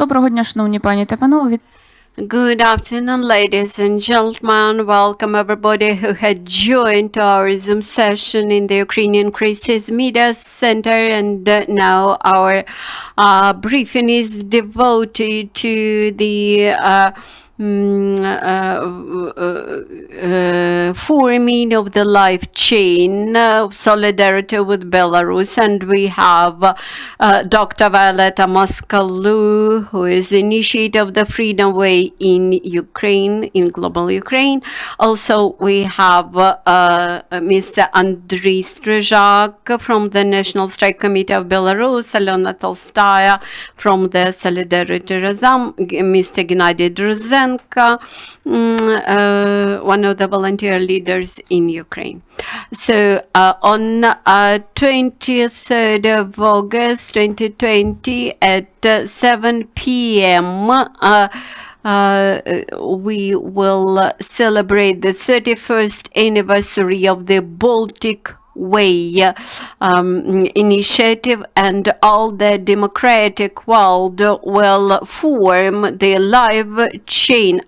Доброго дня, шановні пані та панове. Good afternoon, ladies and gentlemen. Welcome everybody who had joined our Zoom session in the Ukrainian Crisis Media Center. And now our briefing is devoted to the forming of the life chain of solidarity with Belarus, and we have Dr. Violeta Moscalu, who is initiator of the Freedom Way in Ukraine, in global Ukraine. Also, we have Mr. Andriy Stryzhak from the National Strike Committee of Belarus, Olena Talstaya from the Solidarity Razam, Mr. Gennady Druzenko, one of the volunteer leaders in Ukraine. So on 23rd of August 2020 at 7 p.m. We will celebrate the 31st anniversary of the Baltic Way initiative, and all the democratic world will form the live chain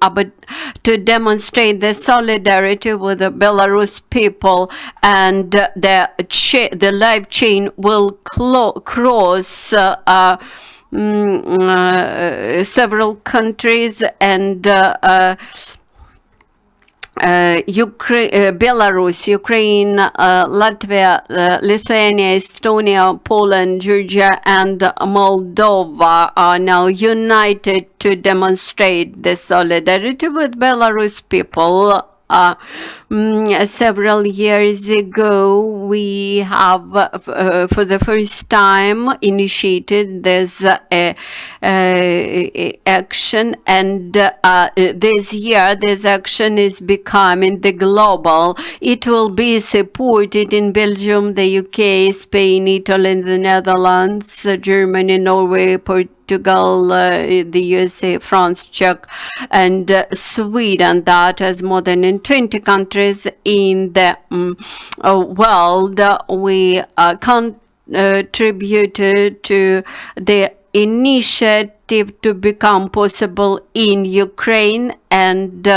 to demonstrate the solidarity with the Belarus people, and the live chain will cross several countries, and Belarus, Ukraine, Latvia, Lithuania, Estonia, Poland, Georgia, and Moldova are now united to demonstrate the solidarity with Belarus people. Several years ago, we have, for the first time, initiated this action, and this year, this action is becoming the global. It will be supported in Belgium, the UK, Spain, Italy, the Netherlands, Germany, Norway, Portugal, the USA, France, Czech, and Sweden. That has more than in 20 countries in the world. We contributed to the initiative to become possible in Ukraine. And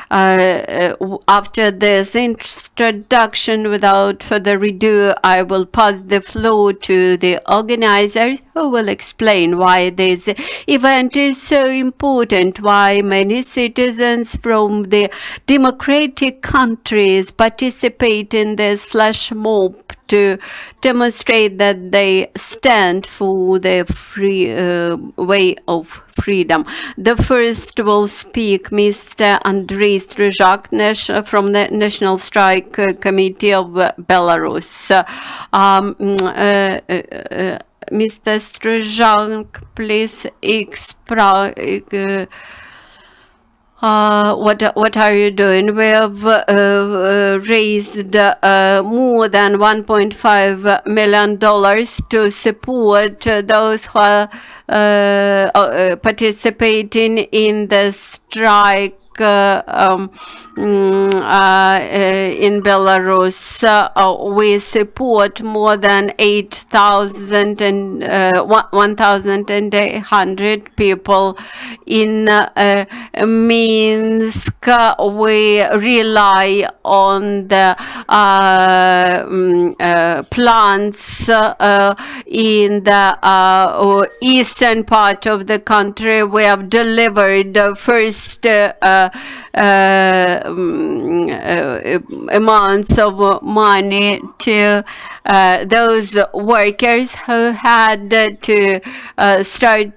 after this introduction, without further ado, I will pass the floor to the organizers, who will explain why this event is so important, why many citizens from the democratic countries participate in this flash mob to demonstrate that they stand for the free way of freedom. The first will speak Mr. Andriy Stryzhak from the National Strike Committee of Belarus. Mr. Stryzhak, please explain. What are you doing? We have raised more than $1.5 million to support those who are participating in the strike in Belarus. We support more than 1,800 people in Minsk. We rely on the plants in the eastern part of the country. We have delivered the first amounts of money to those workers who had to start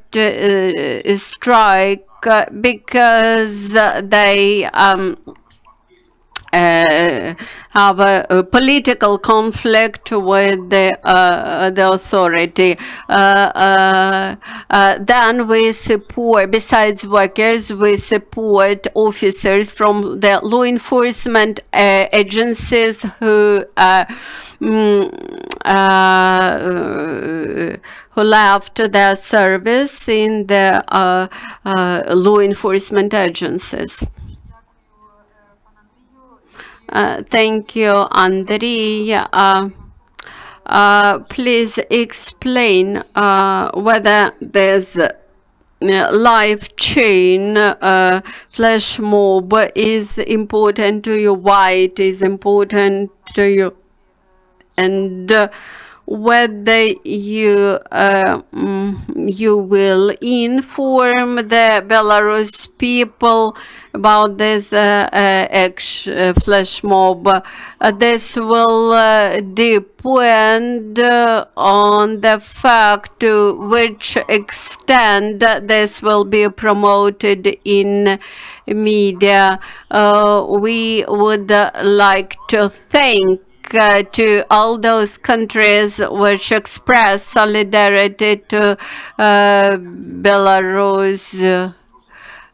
strike because they have a political conflict with the authority. Then we support, besides workers, we support officers from the law enforcement agencies who left their service in the law enforcement agencies. Thank you, Andriy. Please explain whether there's life chain flash mob is important to you, why it is important to you, and whether you will inform the Belarus people about this flash mob. This will depend on the fact to which extent this will be promoted in media. We would like to thank to all those countries which express solidarity to Belarus.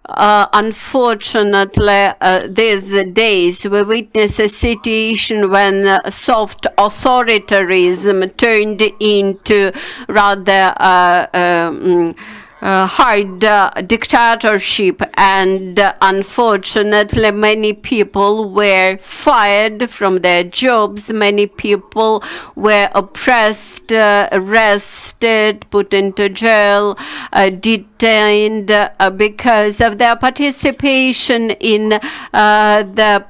Unfortunately, these days we witness a situation when soft authoritarianism turned into rather hard dictatorship, and unfortunately many people were fired from their jobs, many people were oppressed, arrested, put into jail, detained because of their participation in the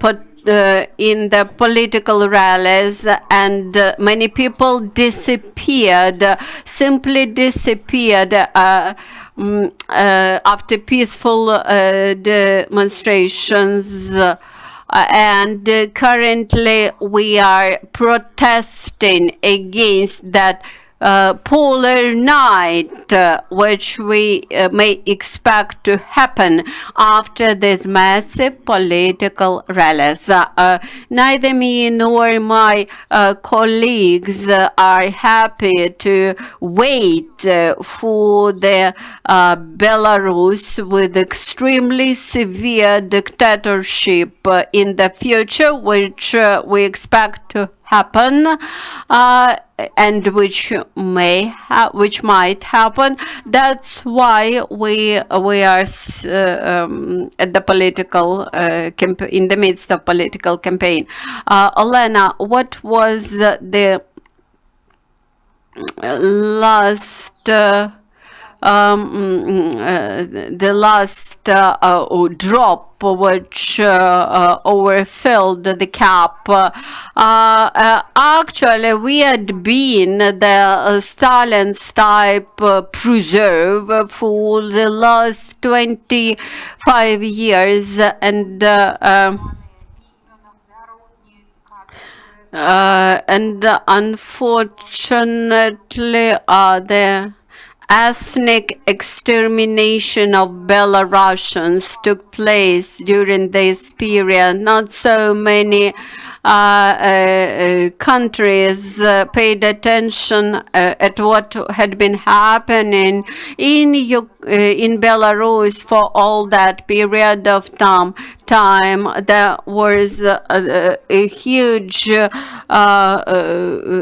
political rallies, and many people disappeared, simply disappeared after peaceful demonstrations. And currently we are protesting against that polar night, which we may expect to happen after these massive political rallies. Neither me nor my colleagues are happy to wait for the Belarus with extremely severe dictatorship in the future, which we expect to happen, and which might happen. That's why we are at the political in the midst of political campaign. Olena, what was the last drop which overfilled the cup? Actually, we had been the Stalin's type preserve for the last 25 years, and unfortunately the ethnic extermination of Belarusians took place during this period. Not so many countries paid attention at what had been happening in Belarus for all that period of time. There was a huge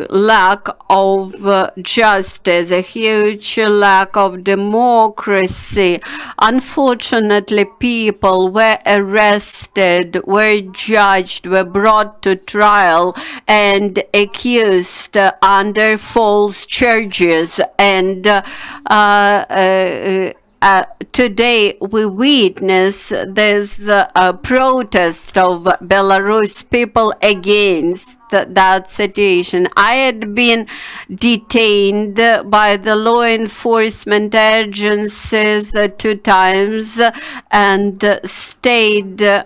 lack of justice, a huge lack of democracy. Unfortunately, people were arrested, were judged, were brought to trial and accused under false charges, and today we witness this protest of Belarus people against that situation. I had been detained by the law enforcement agencies 2 times and stayed 8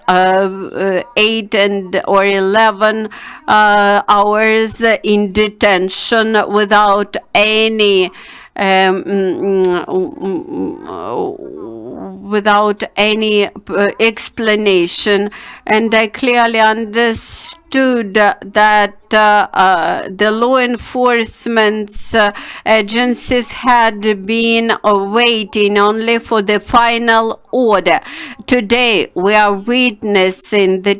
or 11 hours in detention without any explanation, and I clearly understood that the law enforcement agencies had been waiting only for the final order. Today we are witnessing the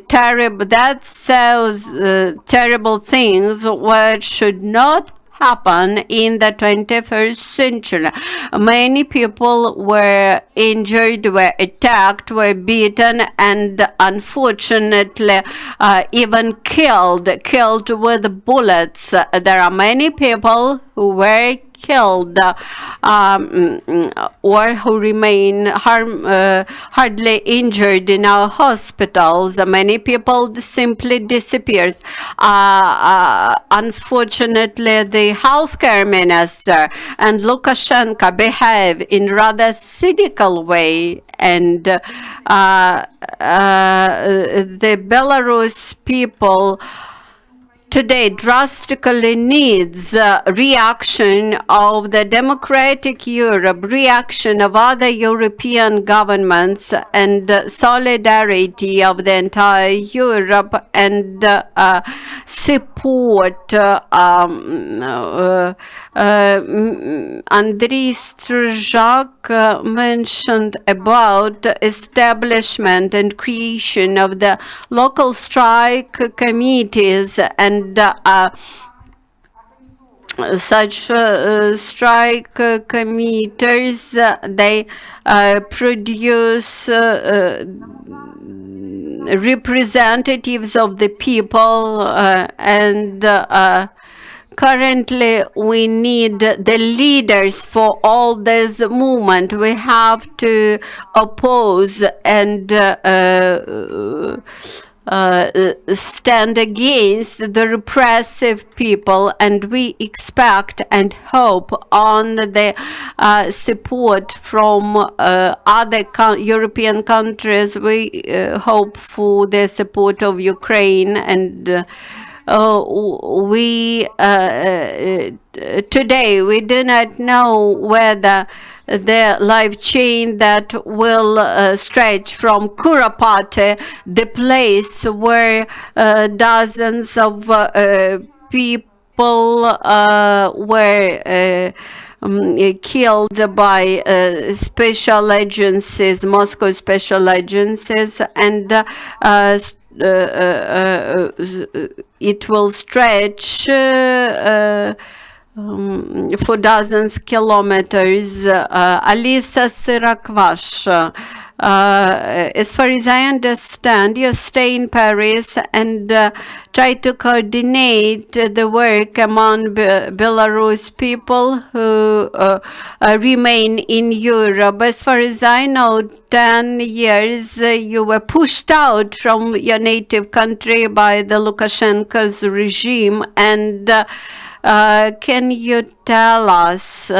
terrible things which should not happen in the 21st century. Many people were injured, were attacked, were beaten, and unfortunately even killed with bullets. There are many people who were killed or who remain hardly injured in our hospitals. Many people simply disappears. Unfortunately, the healthcare minister and Lukashenko behave in rather cynical way, and the Belarus people today drastically needs reaction of the democratic Europe, reaction of other European governments, and solidarity of the entire Europe, and support. Andriy Stryzhak mentioned about establishment and creation of the local strike committees, and such strike committees, they produce representatives of the people, and currently we need the leaders for all this movement. We have to oppose and stand against the repressive people, and we expect and hope on the support from other European countries. We hope for the support of Ukraine, and today we do not know whether the life chain that will stretch from Kuropatty, the place where dozens of people were killed by special agencies, Moscow special agencies, and it will stretch for dozens kilometers. Alisa Syrakvash, as far as I understand, you stay in Paris and try to coordinate the work among Belarus people who remain in Europe. As far as I know, 10 years you were pushed out from your native country by the Lukashenko's regime, and can you tell us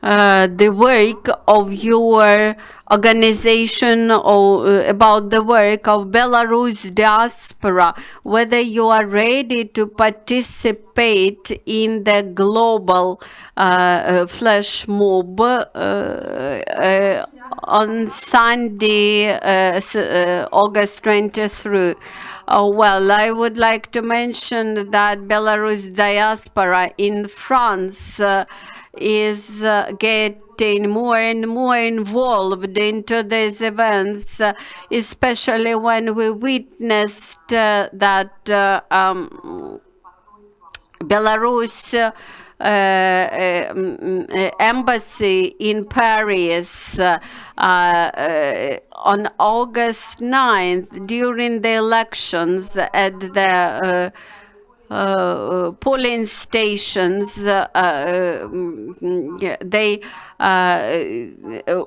the work of your organization, or about the work of Belarus diaspora, whether you are ready to participate in the global flash mob on Sunday, August 23rd. Well, I would like to mention that Belarus diaspora in France is getting more and more involved into these events, especially when we witnessed that Belarus embassy in Paris on August 9th, during the elections at the polling stations,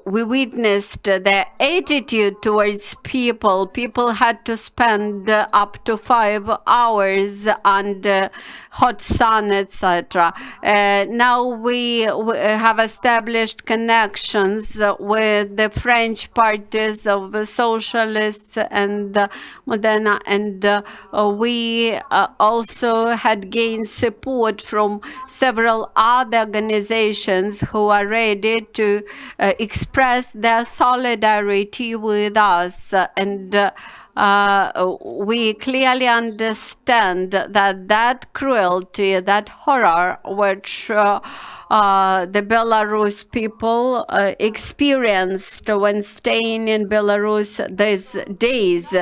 we witnessed their attitude towards people. People had to spend up to 5 hours under hot sun, etc. Now we have established connections with the French parties of the socialists and Modena, and we also had gained support from several other organizations who are ready to express their solidarity with us, and we clearly understand that that cruelty, that horror which the Belarus people experienced when staying in Belarus these days,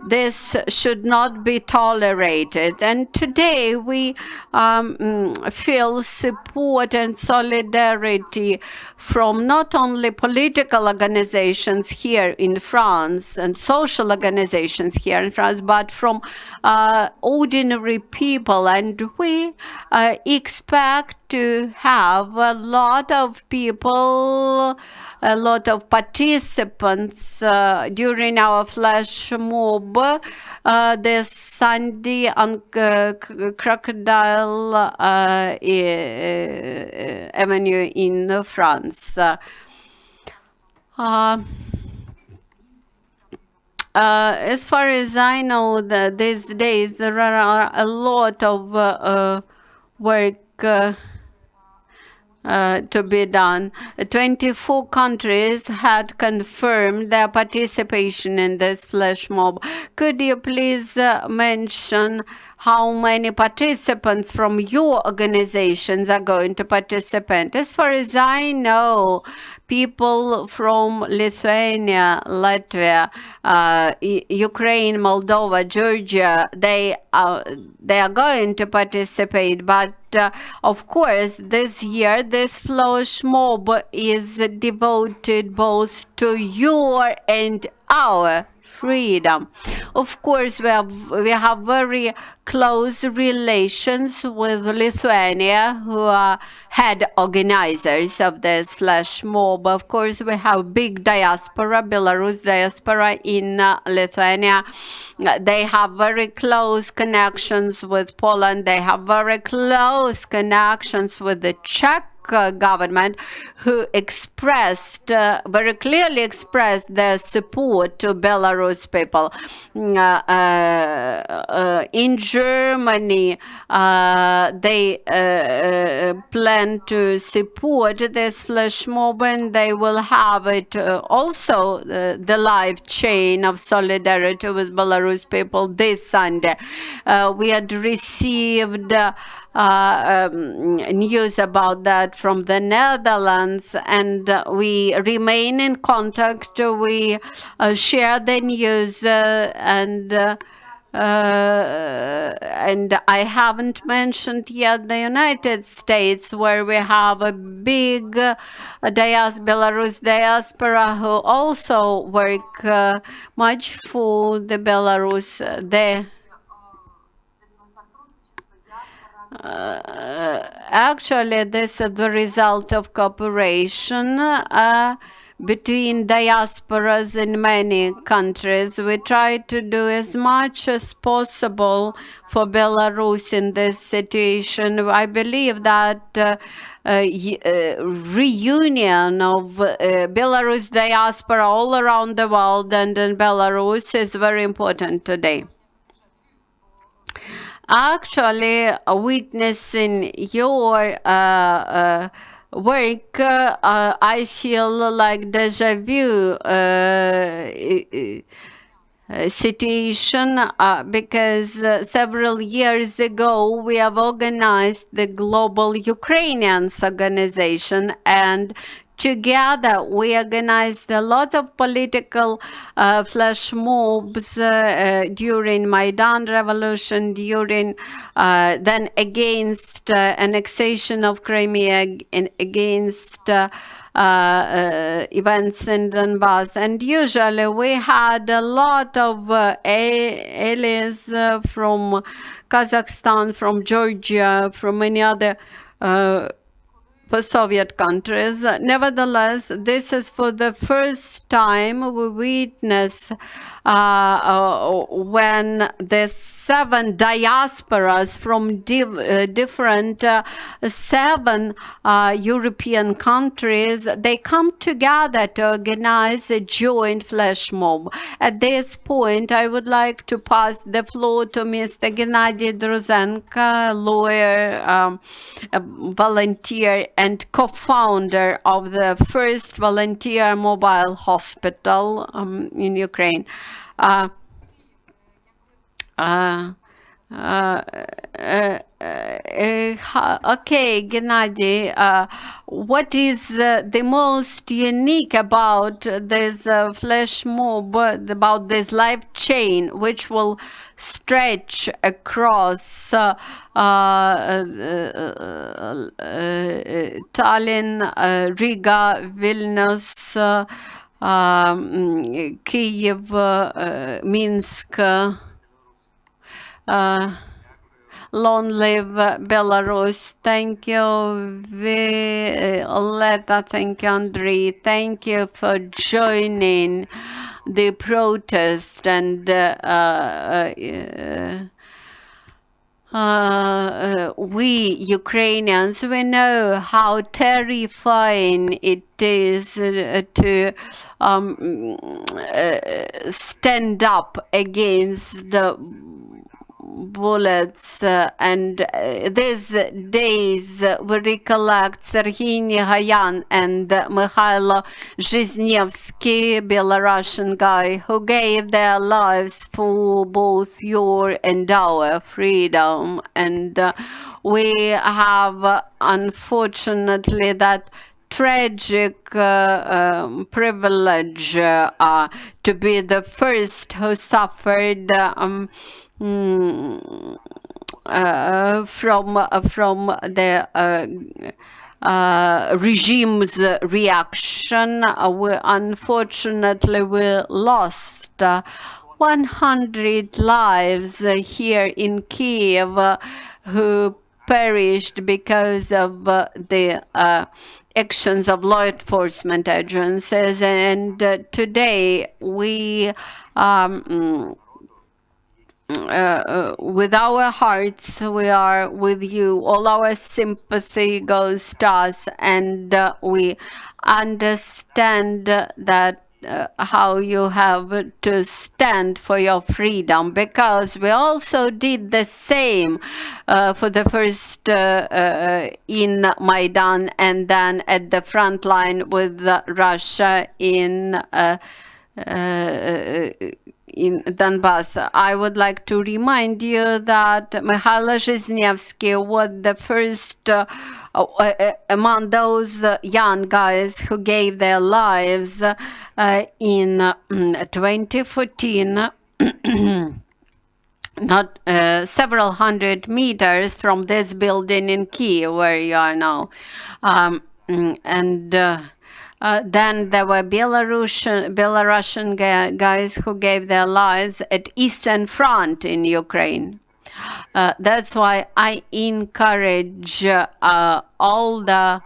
this should not be tolerated. And today we feel support and solidarity from not only political organizations here in France and social organizations, organizations here in France, but from ordinary people. And we expect to have a lot of people, a lot of participants during our flash mob this Sunday on Crocodile Avenue in France. As far as I know, these days there are a lot of work to be done. 24 countries had confirmed their participation in this flash mob. Could you please mention how many participants from your organizations are going to participate? As far as I know, people from Lithuania, Latvia, Ukraine, Moldova, Georgia, they are going to participate. But of course, this year, this flash mob is devoted both to your and our freedom. Of course, we have very close relations with Lithuania, who are head organizers of this flash mob. Of course, we have big diaspora, Belarus diaspora in Lithuania. They have very close connections with Poland. They have very close connections with the Czech government, who expressed very clearly expressed their support to Belarus people. In Germany, they plan to support this flash mob, and they will have it also the live chain of solidarity with Belarus people this Sunday. We had received news about that from the Netherlands, and we remain in contact. We share the news, and I haven't mentioned yet the United States, where we have a big Belarus diaspora who also work much for the Belarus. Actually, this is the result of cooperation between diasporas in many countries. We try to do as much as possible for Belarus in this situation. I believe that reunion of Belarus diaspora all around the world and in Belarus is very important today. Actually, witnessing your work, I feel like deja vu situation, because several years ago we have organized the Global Ukrainians organization, and together we organized a lot of political flash mobs during Maidan revolution, during then against annexation of Crimea, and against events in Donbass. And usually we had a lot of allies from Kazakhstan, from Georgia, from many other post-Soviet countries. Nevertheless, this is for the first time we witness when the 7 diasporas from different 7 European countries, they come together to organize a joint flash mob. At this point, I would like to pass the floor to Mr. Gennady Druzenko, lawyer, volunteer, and co-founder of the first volunteer mobile hospital in Ukraine. Okay, Gennady, what is the most unique about this flash mob, about this live chain, which will stretch across Tallinn, Riga, Vilnius, Kyiv, Minsk, long live Belarus. Thank you, Violeta. Thank you, Andriy. Thank you for joining the protest and we Ukrainians, we know how terrifying it is to stand up against the bullets, and these days we recollect Serhiy Negayan and Mikhailo Zhizhnevsky, Belarusian guy, who gave their lives for both your and our freedom. And we have, unfortunately, that tragic privilege to be the first who suffered from the regime's reaction. Unfortunately, we lost 100 lives here in Kiev who perished because of the actions of law enforcement agencies. And today we with our hearts, we are with you. All our sympathy goes to us, and we understand that how you have to stand for your freedom, because we also did the same for the first in Maidan and then at the front line with Russia in Donbass. I would like to remind you that Mikhailo Zhizhnevsky was the first among those young guys who gave their lives in 2014. Not several hundred meters from this building in Kiev, where you are now. Then there were Belarusian guys who gave their lives at Eastern Front in Ukraine. That's why I encourage all the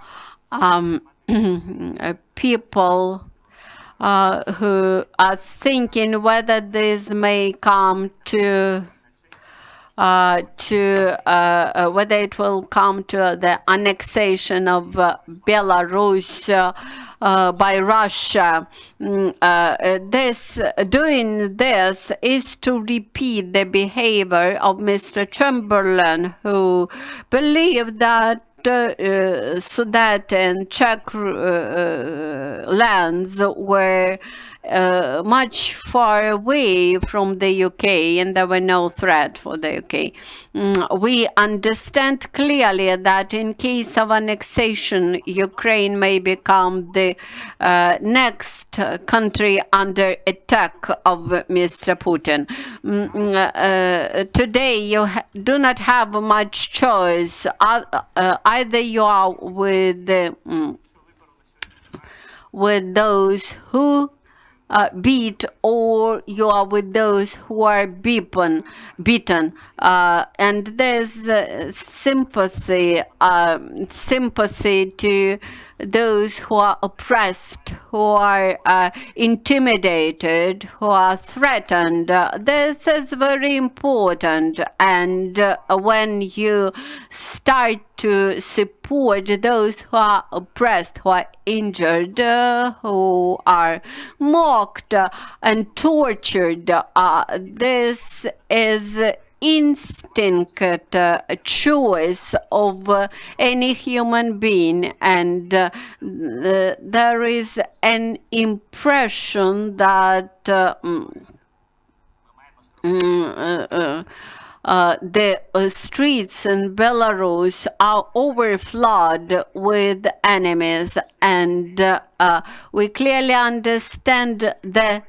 people who are thinking whether this may come to whether it will come to the annexation of Belarus by Russia. Doing this is to repeat the behavior of Mr. Chamberlain, who believed that Sudet and Czech lands were much far away from the UK and there were no threat for the UK. We understand clearly that in case of annexation, Ukraine may become the next country under attack of Mr. Putin. Today, you do not have much choice. Either you are with those who beat, or you are with those who are beaten. And there's sympathy to those who are oppressed, who are intimidated, who are threatened. This is very important. And when you start to support those who are oppressed, who are injured, who are mocked and tortured, this is instinct choice of any human being, and there is an impression that the streets in Belarus are overflowed with enemies, and we clearly understand the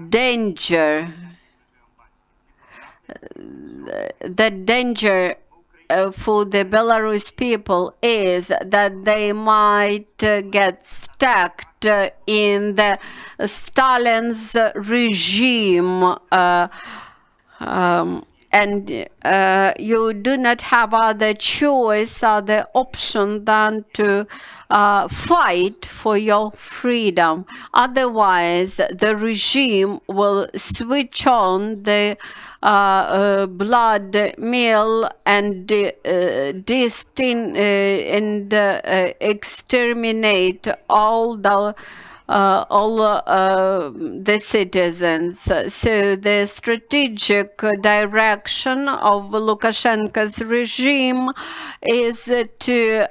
danger for the Belarus people is that they might get stuck in the Stalin's regime, and you do not have other choice, other option than to fight for your freedom. Otherwise, the regime will switch on the blood mill and exterminate all the citizens. So the strategic direction of Lukashenko's regime is to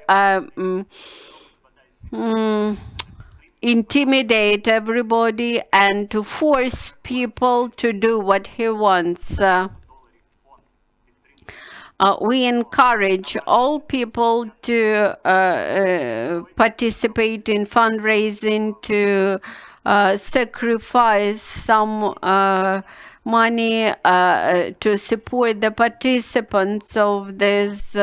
intimidate everybody and to force people to do what he wants. We encourage all people to participate in fundraising, to sacrifice some money to support the participants of these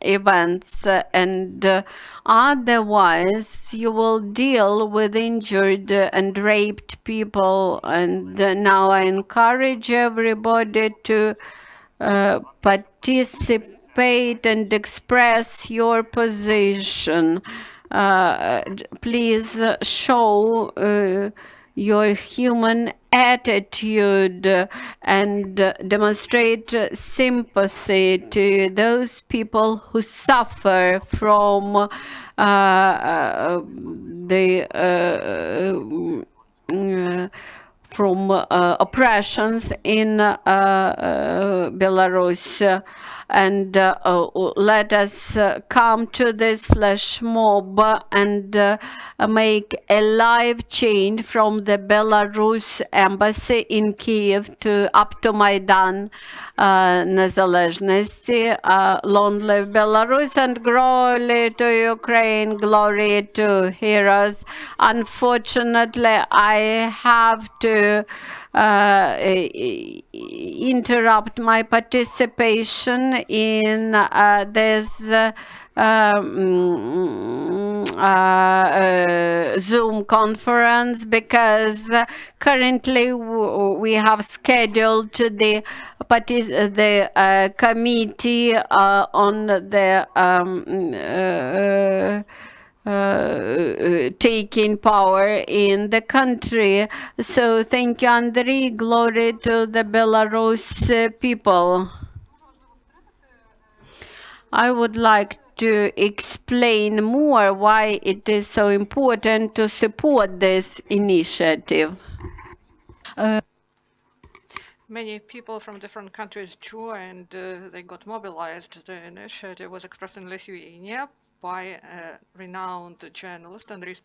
events, and otherwise you will deal with injured and raped people. And now I encourage everybody to participate and express your position. Please show your human attitude and demonstrate sympathy to those people who suffer from oppressions in Belarus. And let us come to this flash mob and make a live change from the Belarus embassy in Kiev up to Maidan Незалежності. Long live Belarus and glory to Ukraine, glory to heroes. Unfortunately, I have to interrupt my participation in this Zoom conference, because currently we have scheduled the committee on the taking power in the country. So thank you, Andriy. Glory to the Belarus people. I would like to explain more why it is so important to support this initiative. Many people from different countries joined, they got mobilized. The initiative was expressed in Lithuania by a renowned journalist, Andriy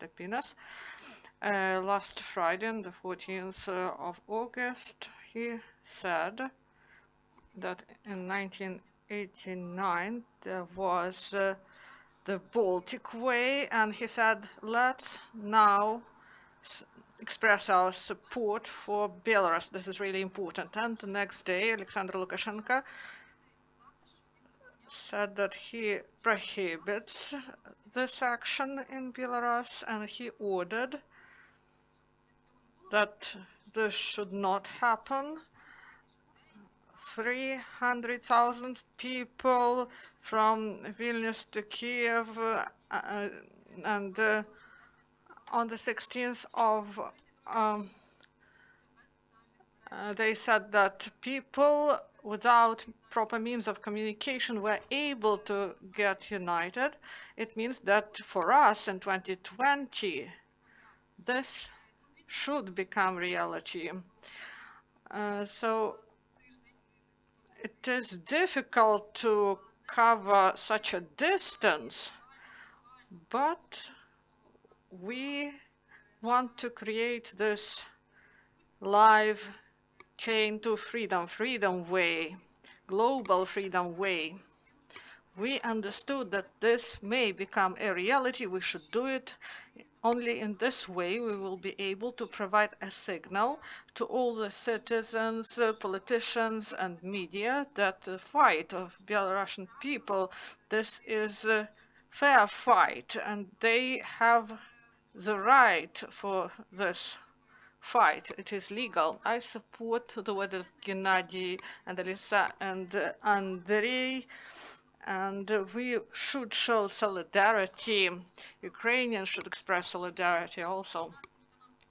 last Friday, on the 14th of August. He said that in 1989 there was the Baltic Way, and he said, let's now express our support for Belarus. This is really important. And the next day, Alexander Lukashenko said that he prohibits this action in Belarus, and he ordered that this should not happen. 300,000 people from Vilnius to Kiev, and on the 16th of they said that people without proper means of communication were able to get united. It means that for us in 2020, this should become reality. So it is difficult to cover such a distance, but we want to create this live chain to freedom, freedom way, global freedom way. we understood that this may become a reality. We should do it. Only in this way we will be able to provide a signal to all the citizens, politicians and media that the fight of Belarusian people, this is a fair fight and they have the right for this fight. It is legal. I support the word of Gennady and Elisa and Andriy, and we should show solidarity. Ukrainians should express solidarity also.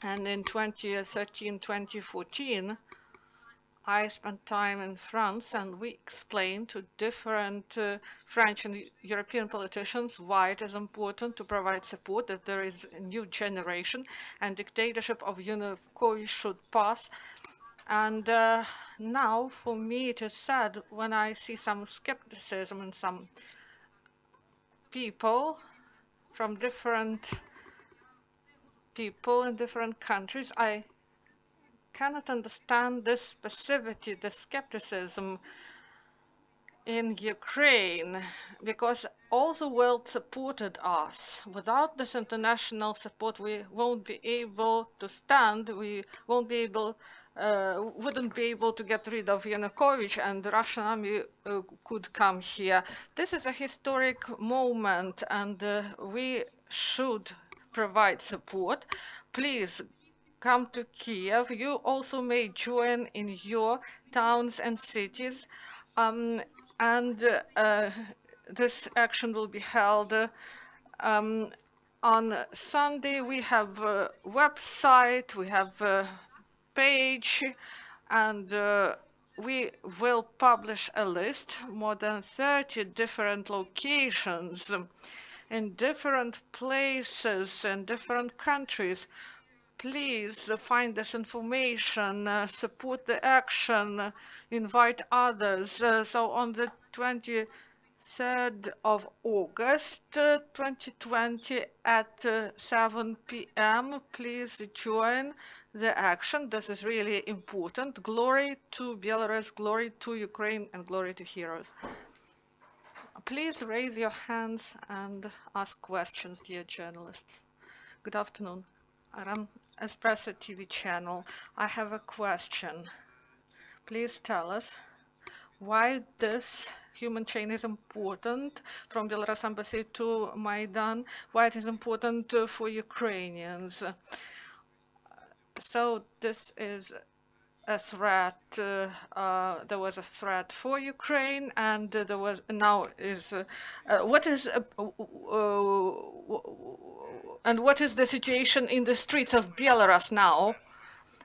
And in 2013, 2014, I spent time in France and we explained to different French and European politicians why it is important to provide support, that there is a new generation and dictatorship of Yanukovych should pass. And now, for me, it is sad when I see some skepticism in some people from different people in different countries. I cannot understand this passivity, the skepticism in Ukraine, because all the world supported us. Without this international support, we won't be able to stand, we won't be able, wouldn't be able to get rid of Yanukovych, and the Russian army could come here. This is a historic moment, and we should provide support. Please come to Kiev. You also may join in your towns and cities. This action will be held on Sunday. We have a website, we have a page, and we will publish a list, more than 30 different locations in different places in different countries. Please find this information, support the action, invite others. So on the 23rd of August 2020 at 7 p.m., please join the action. This is really important. Glory to Belarus, glory to Ukraine, and glory to heroes. Please raise your hands and ask questions, dear journalists. Good afternoon. Aram Espresso TV channel. I have a question. Please tell us why this human chain is important from Belarus embassy to Maidan, why it is important for Ukrainians. So this is a threat. There was a threat for Ukraine, and there was now is what is and what is the situation in the streets of Belarus now?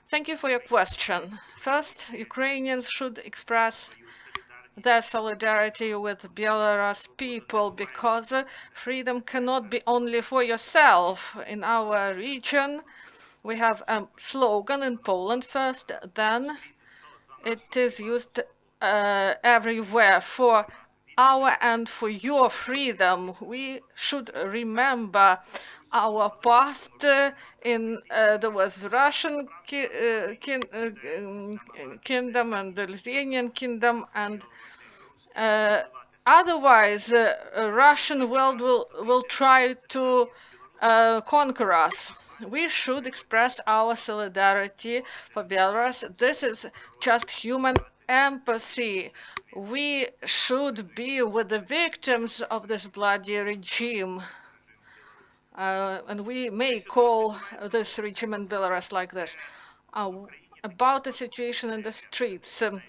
Thank you for your question. First, Ukrainians should express their solidarity with Belarus people, because freedom cannot be only for yourself. In our region, we have a slogan in Poland first, then it is used everywhere: for our and for your freedom. We should remember our past. There was Russian kingdom and the Lithuanian kingdom, and otherwise Russian world will try to conquer us. We should express our solidarity for Belarus. This is just human empathy. We should be with the victims of this bloody regime. And we may call this regime in Belarus like this. About the situation in the streets in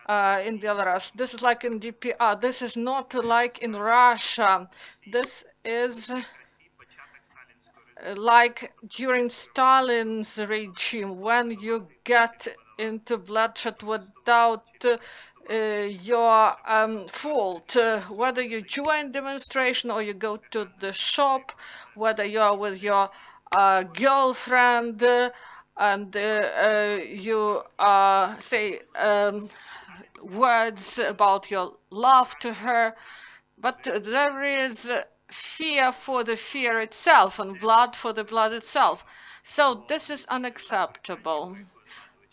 Belarus, this is like in DPR. This is not like in Russia. This is like during Stalin's regime, when you get into bloodshed without your fault, whether you join demonstration or you go to the shop, whether you are with your girlfriend and you say words about your love to her, but there is fear for the fear itself and blood for the blood itself. So this is unacceptable.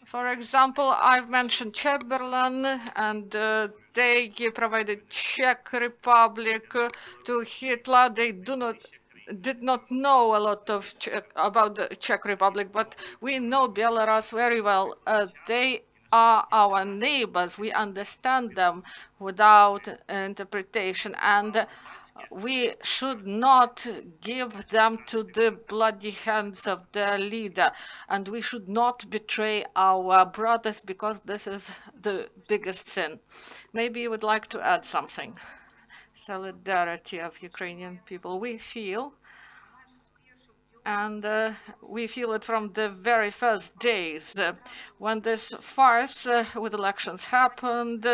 For example, I've mentioned Chamberlain and they provided Czech Republic to Hitler. They did not know a lot of about the Czech Republic, but we know Belarus very well. They are our neighbors. We understand them without interpretation, and we should not give them to the bloody hands of their leader, and we should not betray our brothers, because this is the biggest sin. Maybe you would like to add something. Solidarity of Ukrainian people. We feel, and we feel it from the very first days when this farce with elections happened,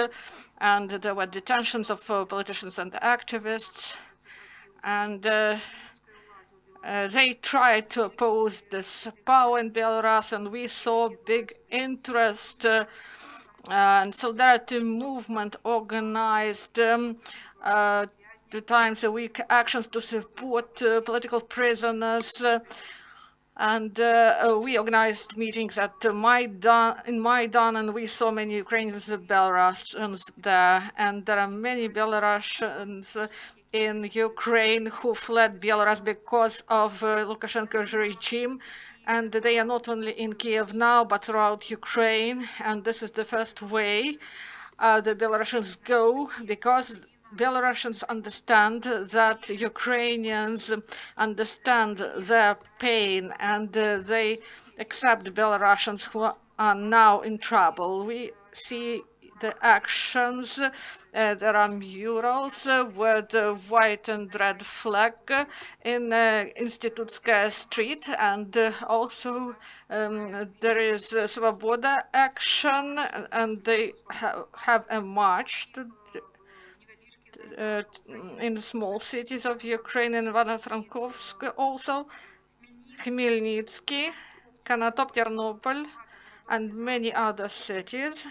and there were detentions of politicians and activists, and they tried to oppose this power in Belarus, and we saw big interest and solidarity movement organized 2 times a week actions to support political prisoners. And we organized meetings at Maidan, and we saw many Ukrainians and Belarusians there. And there are many Belarusians in Ukraine who fled Belarus because of Lukashenko's regime. And they are not only in Kiev now, but throughout Ukraine. And this is the first way the Belarusians go, because Belarusians understand that Ukrainians understand their pain, and they accept Belarusians who are now in trouble. We see the actions. There are murals with a white and red flag in Institutskaya Street, and also there is Svoboda action, and they have a march in small cities of Ukraine, in Ivano-Frankivsk also, Khmelnytsky, Konotop, Ternopil, and many other cities.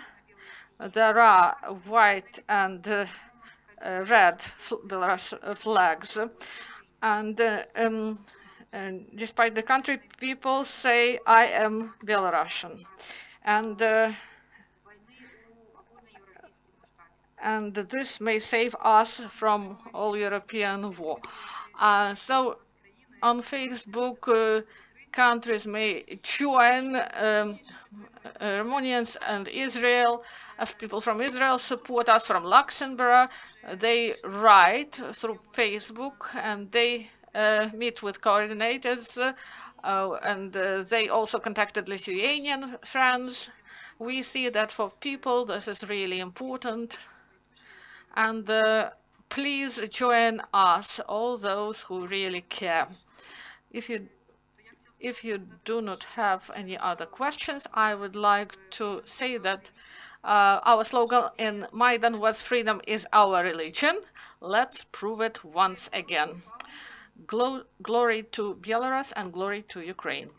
There are white and red Belarus flags, and despite the country, people say, "I am Belarusian," and this may save us from all European war. So on Facebook, countries may join Armenians and Israel. If people from Israel support us from Luxembourg, they write through Facebook, and they meet with coordinators, and they also contacted Lithuanian friends. We see that for people this is really important. And please join us, all those who really care. If you do not have any other questions, I would like to say that our slogan in Maidan was "Freedom is our religion." Let's prove it once again. Glory to Belarus and glory to Ukraine.